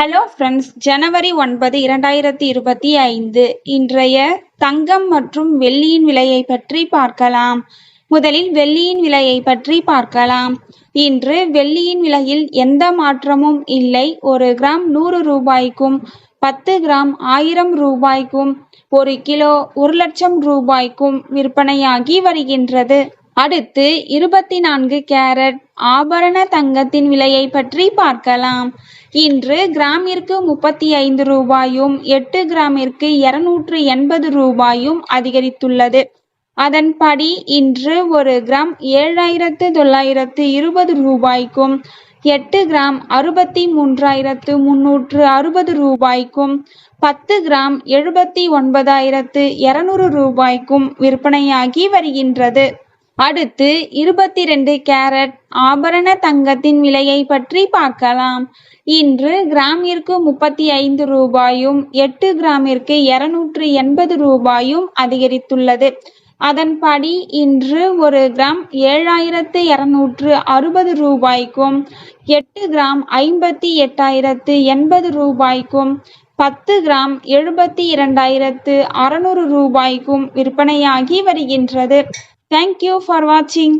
Hello friends, ஜனவரி 9, 2025 இன்றைய தங்கம் மற்றும் வெள்ளியின் விலையை பற்றி பார்க்கலாம். முதலில் வெள்ளியின் விலையை பற்றி பார்க்கலாம். இன்று வெள்ளியின் விலையில் எந்த மாற்றமும் இல்லை. 1 கிராம் 100 ரூபாய்க்கும் 10 கிராம் 1000 ரூபாய்க்கும் 1 கிலோ 1 லட்சம் ரூபாய்க்கும் விற்பனையாகி வருகின்றது. அடுத்து 24 கேரட் ஆபரண தங்கத்தின் விலையை பற்றி பார்க்கலாம். இன்று கிராமிற்கு 35 ரூபாயும் 8 கிராமிற்கு 280 ரூபாயும் அதிகரித்துள்ளது. அதன்படி இன்று 1 கிராம் 7920 ரூபாய்க்கும் 8 கிராம் 63360 ரூபாய்க்கும் 10 கிராம் 79200 ரூபாய்க்கும் விற்பனையாகி வருகின்றது. அடுத்து 22 கேரட் ஆபரண தங்கத்தின் விலையை பற்றி பார்க்கலாம். இன்று கிராமிற்கு 35 ரூபாயும் 8 கிராமிற்கு 280 ரூபாயும் அதிகரித்துள்ளது. அதன்படி இன்று 1 கிராம் 7260 ரூபாய்க்கும் 8 கிராம் 58680 ரூபாய்க்கும் 10 கிராம் 72600 ரூபாய்க்கும் விற்பனையாகி வருகின்றது. Thank you for watching.